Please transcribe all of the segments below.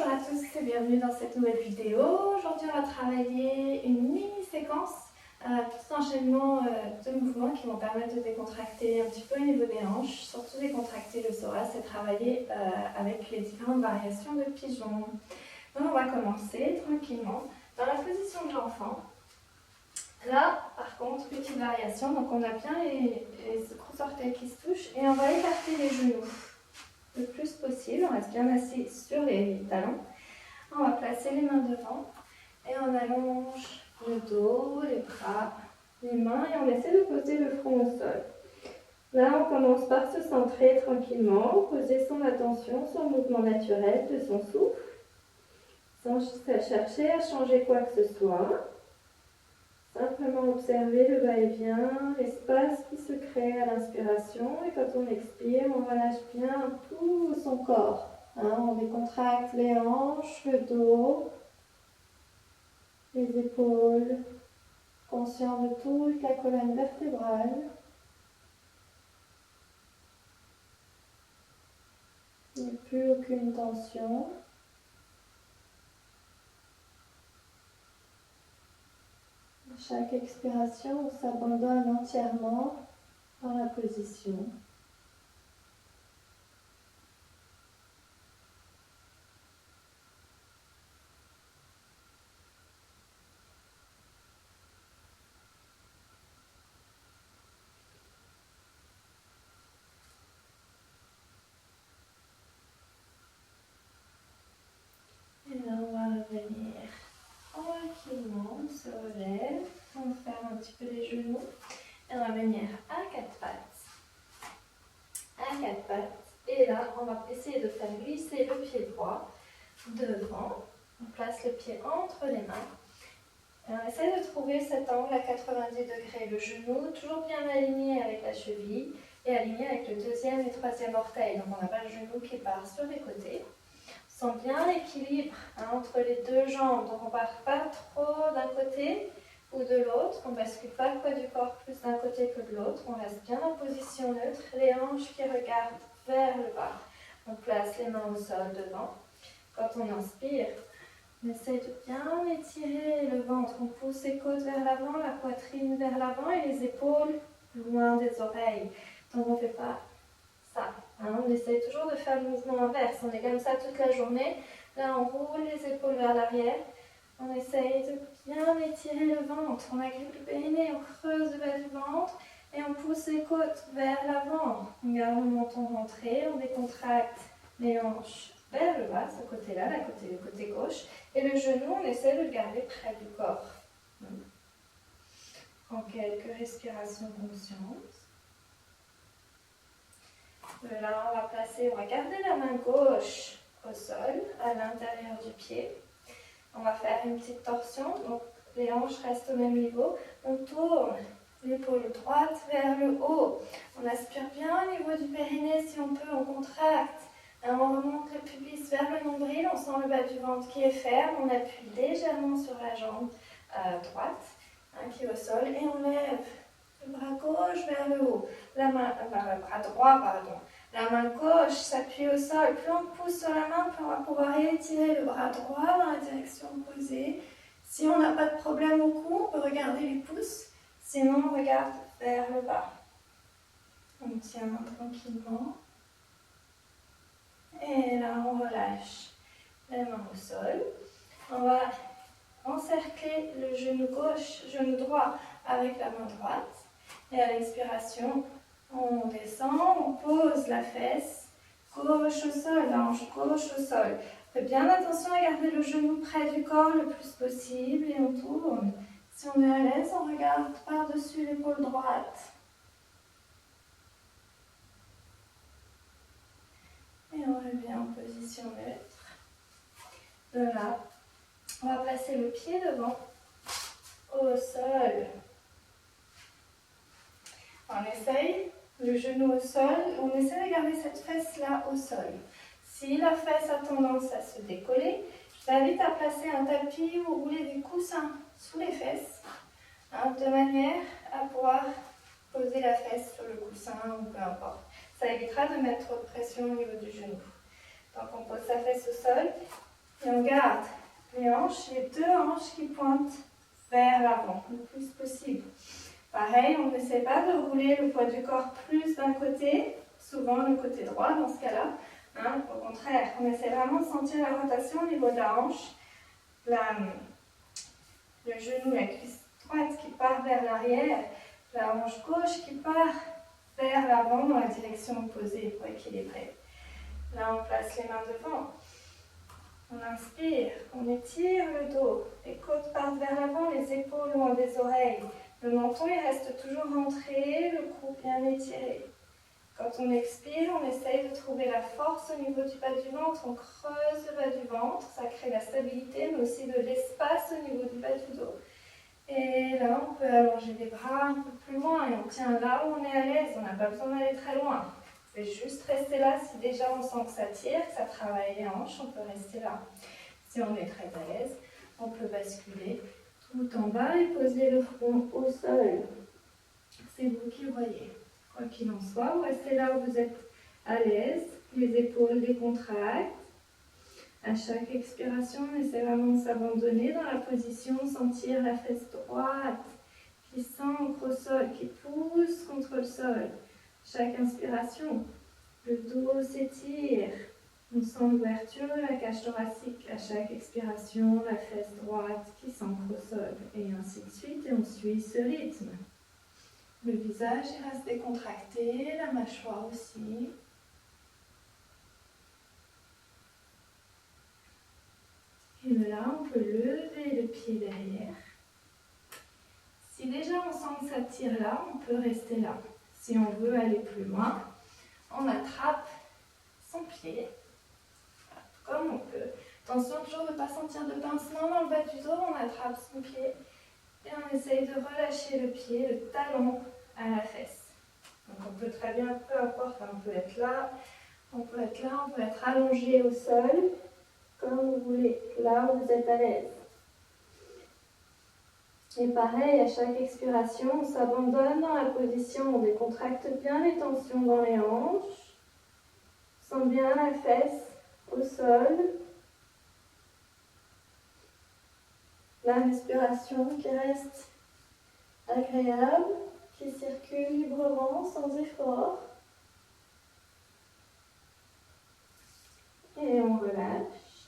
Bonjour à tous et bienvenue dans cette nouvelle vidéo. Aujourd'hui on va travailler une mini-séquence, petit enchaînement de mouvements qui vont permettre de décontracter un petit peu au niveau des hanches, surtout décontracter le psoas et travailler avec les différentes variations de pigeon. Donc on va commencer tranquillement dans la position de l'enfant. Là par contre, petite variation, donc on a bien les gros orteils qui se touchent et on va écarter les genoux le plus possible, on reste bien assis sur les talons. On va placer les mains devant et on allonge le dos, les bras, les mains et on essaie de poser le front au sol. Là, on commence par se centrer tranquillement, poser son attention sur le mouvement naturel de son souffle, sans chercher à changer quoi que ce soit. Simplement observer le va-et-vient, l'espace qui se crée à l'inspiration et quand on expire, on relâche bien tout son corps. On décontracte les hanches, le dos, les épaules, conscient de toute la colonne vertébrale. Il n'y a plus aucune tension. À chaque expiration, on s'abandonne entièrement dans la position. Et là, on va revenir tranquillement, on se relève, on ferme un petit peu les genoux et on va venir à quatre pattes. À quatre pattes. Et là, on va essayer de faire glisser le pied droit devant. On place le pied entre les mains. Et on essaie de trouver cet angle à 90 degrés. Le genou toujours bien aligné avec la cheville et aligné avec le deuxième et troisième orteil. Donc on n'a pas le genou qui part sur les côtés. On sent bien l'équilibre entre les deux jambes. Donc on ne part pas trop d'un côté ou de l'autre. On ne bascule pas le poids du corps plus d'un côté que de l'autre. On reste bien en position neutre. Les hanches qui regardent vers le bas. On place les mains au sol devant. Quand on inspire, on essaie de bien étirer le ventre. On pousse les côtes vers l'avant, la poitrine vers l'avant et les épaules loin des oreilles. Donc on ne fait pas ça. On essaie toujours de faire le mouvement inverse. On est comme ça toute la journée. Là, on roule les épaules vers l'arrière. On essaye de bien étirer le ventre. On agrippe le périnée, on creuse le bas du ventre et on pousse les côtes vers l'avant. On garde le menton rentré, on décontracte les hanches vers le bas, ce côté-là, le côté gauche. Et le genou, on essaie de le garder près du corps. Prends quelques respirations conscientes. De là, on va garder la main gauche au sol, à l'intérieur du pied. On va faire une petite torsion, donc les hanches restent au même niveau. On tourne l'épaule droite vers le haut. On aspire bien au niveau du périnée si on peut, on contracte. On remonte le pubis vers le nombril, on sent le bas du ventre qui est ferme. On appuie légèrement sur la jambe droite qui est au sol et on lève le bras gauche vers le haut. Le bras droit, pardon. La main gauche s'appuie au sol. Plus on pousse sur la main, plus on va pouvoir étirer le bras droit dans la direction opposée. Si on n'a pas de problème au cou, on peut regarder les pouces. Sinon, on regarde vers le bas. On tient tranquillement. Et là, on relâche la main au sol. On va encercler le genou gauche, genou droit avec la main droite. Et à l'expiration, on descend, on pose la fesse gauche au sol, la hanche gauche au sol. Faites bien attention à garder le genou près du corps le plus possible et on tourne. Si on est à l'aise, on regarde par-dessus l'épaule droite. Et on revient en position neutre. De là, on va placer le pied devant au sol. On essaye le genou au sol, on essaie de garder cette fesse-là au sol. Si la fesse a tendance à se décoller, je t'invite à placer un tapis ou rouler des coussins sous les fesses, de manière à pouvoir poser la fesse sur le coussin ou peu importe. Ça évitera de mettre trop de pression au niveau du genou. Donc on pose sa fesse au sol Et on garde les hanches, les deux hanches qui pointent vers l'avant le plus possible. Pareil, on n'essaie pas de rouler le poids du corps plus d'un côté, souvent le côté droit dans ce cas-là. Hein, au contraire, on essaie vraiment de sentir la rotation au niveau de la hanche, le genou, la cuisse droite qui part vers l'arrière, la hanche gauche qui part vers l'avant dans la direction opposée pour équilibrer. Là, on place les mains devant. On inspire, on étire le dos, les côtes partent vers l'avant, les épaules loin des oreilles. Le menton il reste toujours rentré, le cou bien étiré. Quand on expire, on essaye de trouver la force au niveau du bas du ventre, on creuse le bas du ventre, ça crée la stabilité, mais aussi de l'espace au niveau du bas du dos. Et là, on peut allonger les bras un peu plus loin et on tient là où on est à l'aise, on n'a pas besoin d'aller très loin. On fait juste rester là si déjà on sent que ça tire, que ça travaille les hanches, on peut rester là. Si on est très à l'aise, on peut basculer tout en bas et poser le front au sol. C'est vous qui voyez. Quoi qu'il en soit, vous restez là où vous êtes à l'aise, les épaules décontractent. À chaque expiration, on essaie vraiment de s'abandonner dans la position, sentir la fesse droite qui s'ancre au sol, qui pousse contre le sol. Chaque inspiration, le dos s'étire. On sent l'ouverture de la cage thoracique. À chaque expiration, la fesse droite qui s'ancre au sol. Et ainsi de suite, et on suit ce rythme. Le visage il reste décontracté, la mâchoire aussi. Et là, on peut lever le pied derrière. Si déjà on sent que ça tire là, on peut rester là. Si on veut aller plus loin, on attrape son pied, comme on peut. Attention toujours de ne pas sentir de pincement dans le bas du dos, on attrape son pied et on essaye de relâcher le pied, le talon à la fesse. Donc on peut très bien, peu importe, on peut être là, on peut être là, on peut être allongé au sol, comme vous voulez, là où vous êtes à l'aise. Et pareil, à chaque expiration, on s'abandonne dans la position, on décontracte bien les tensions dans les hanches, on sent bien la fesse au sol. La respiration qui reste agréable, qui circule librement, sans effort. Et on relâche.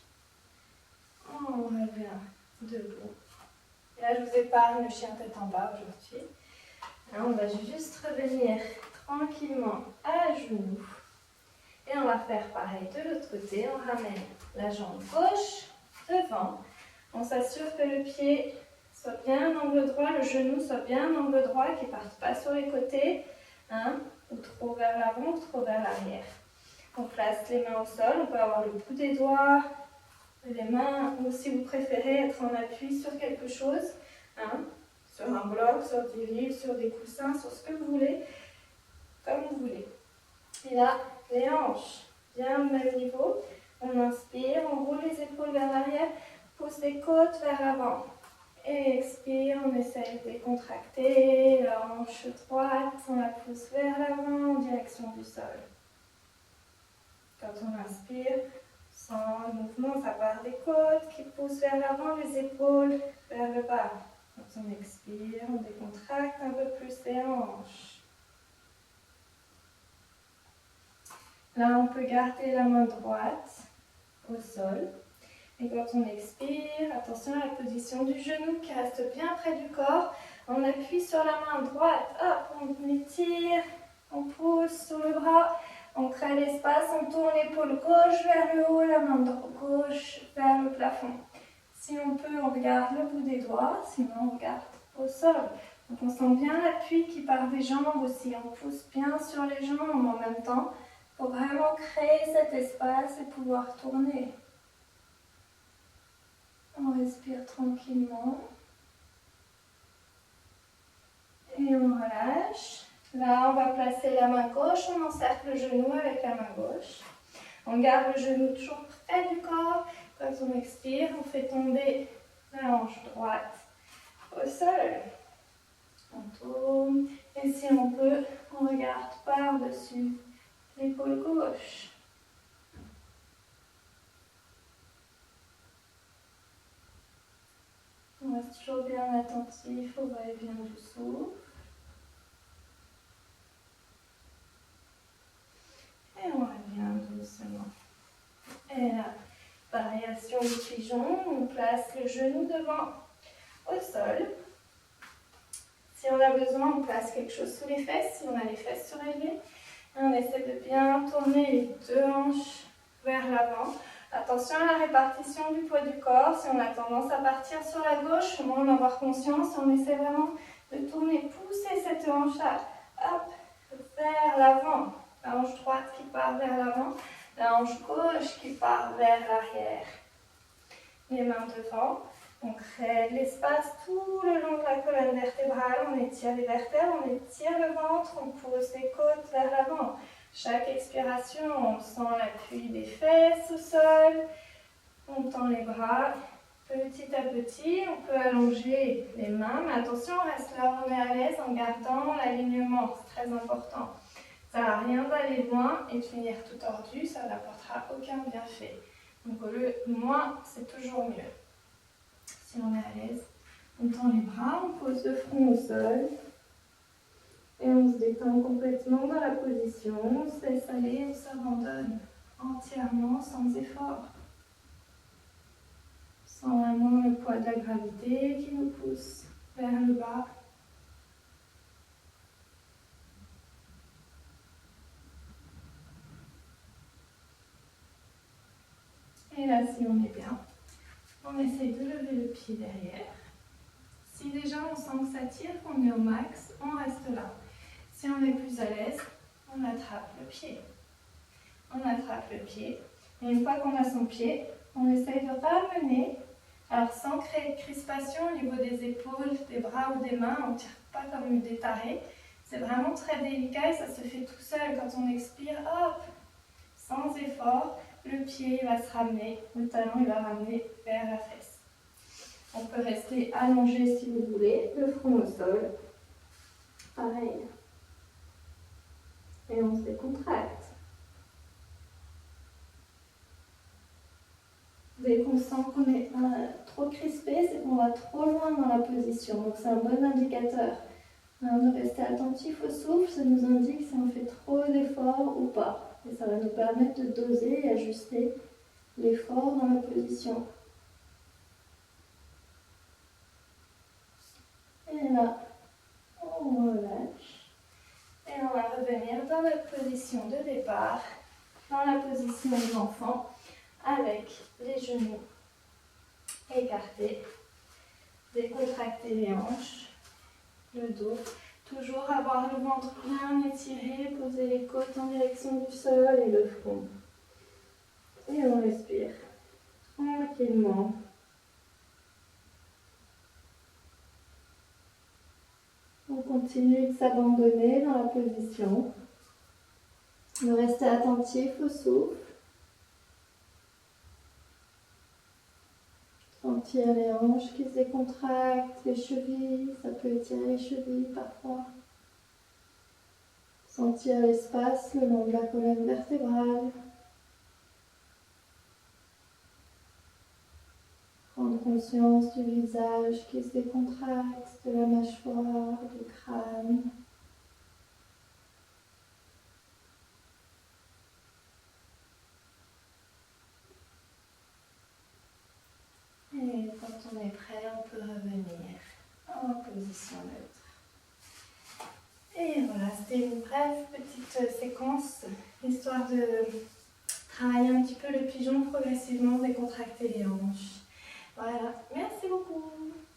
On revient debout. Et là, je vous épargne le chien tête en bas aujourd'hui. On va juste revenir tranquillement à genoux. Et on va faire pareil de l'autre côté. On ramène la jambe gauche devant. On s'assure que le pied soit bien en angle droit, le genou soit bien en angle droit, qu'il ne parte pas sur les côtés, hein, ou trop vers l'avant ou trop vers l'arrière. On place les mains au sol, on peut avoir le bout des doigts, les mains, ou si vous préférez être en appui sur quelque chose, hein, sur un bloc, sur du livre, sur des coussins, sur ce que vous voulez, comme vous voulez. Et là, les hanches, bien au même niveau. On inspire, on roule les épaules vers l'arrière, pousse les côtes vers l'avant. Et expire, on essaye de décontracter la hanche droite, on la pousse vers l'avant en direction du sol. Quand on inspire, sans le mouvement, ça part des côtes qui poussent vers l'avant, les épaules vers le bas. Quand on expire, on décontracte un peu plus les hanches. Là, on peut garder la main droite au sol. Et quand on expire, attention à la position du genou qui reste bien près du corps. On appuie sur la main droite, hop, on étire, on pousse sur le bras, on crée l'espace, on tourne l'épaule gauche vers le haut, la main gauche vers le plafond. Si on peut, on regarde le bout des doigts, sinon on regarde au sol. Donc on sent bien l'appui qui part des jambes aussi, on pousse bien sur les jambes en même temps pour vraiment créer cet espace et pouvoir tourner. On respire tranquillement. Et on relâche. Là, on va placer la main gauche, on encercle le genou avec la main gauche. On garde le genou toujours près du corps. Quand on expire, on fait tomber la hanche droite au sol. On tourne. Et si on peut, on regarde par-dessus l'épaule gauche. reste toujours bien attentif au va-et-vient du souffle. Et on revient doucement. Et la variation du pigeon, on place le genou devant au sol. Si on a besoin, on place quelque chose sous les fesses, si on a les fesses surélevées. Et on essaie de bien tourner les deux hanches vers l'avant. Attention à la répartition du poids du corps. Si on a tendance à partir sur la gauche, au moins en avoir conscience. On essaie vraiment de tourner, pousser cette hanche-là, hop, vers l'avant. La hanche droite qui part vers l'avant, la hanche gauche qui part vers l'arrière. Les mains devant. On crée de l'espace tout le long de la colonne vertébrale. On étire les vertèbres, on étire le ventre, on pousse les côtes vers l'avant. Chaque expiration, on sent l'appui des fesses au sol. On tend les bras. Petit à petit, on peut allonger les mains, mais attention, on reste là où on est à l'aise en gardant l'alignement. C'est très important. Ça ne sert à rien d'aller loin et de finir tout tordu, ça n'apportera aucun bienfait. Donc le moins, c'est toujours mieux. Si on est à l'aise, on tend les bras, on pose le front au sol et on se détend complètement dans la position. On se laisse aller, on s'abandonne entièrement sans effort. On sent vraiment le poids de la gravité qui nous pousse vers le bas. Et là, si on est bien, on essaye de lever le pied derrière. Si déjà on sent que ça tire, qu'on est au max, on reste là. Si on est plus à l'aise, on attrape le pied. On attrape le pied. Et une fois qu'on a son pied, on essaye de ramener. Alors sans créer de crispation au niveau des épaules, des bras ou des mains, on ne tire pas comme des tarés. C'est vraiment très délicat et ça se fait tout seul. Quand on expire, hop, sans effort, le pied va se ramener, le talon il va ramener vers la fesse. On peut rester allongé si vous voulez, le front au sol. Pareil. Et on se décontracte. Dès qu'on sent qu'on est trop crispé, c'est qu'on va trop loin dans la position. Donc c'est un bon indicateur. De rester attentif au souffle, ça nous indique si on fait trop d'efforts ou pas. Et ça va nous permettre de doser et ajuster l'effort dans la position. Et là, on relâche. Et on va revenir dans notre position de départ, dans la position de l'enfant, avec les genoux écartés, décontracter les hanches, le dos. Toujours avoir le ventre bien étiré, poser les côtes en direction du sol et le front. Et on respire tranquillement. On continue de s'abandonner dans la position, de rester attentif au souffle. Sentir les hanches qui se décontractent, les chevilles, ça peut étirer les chevilles parfois. Sentir l'espace le long de la colonne vertébrale. Prendre conscience du visage qui se décontracte, de la mâchoire, du crâne. Et quand on est prêt, on peut revenir en position neutre. Et voilà, c'était une brève petite séquence, histoire de travailler un petit peu le pigeon progressivement, décontracter les hanches. Voilà, merci beaucoup.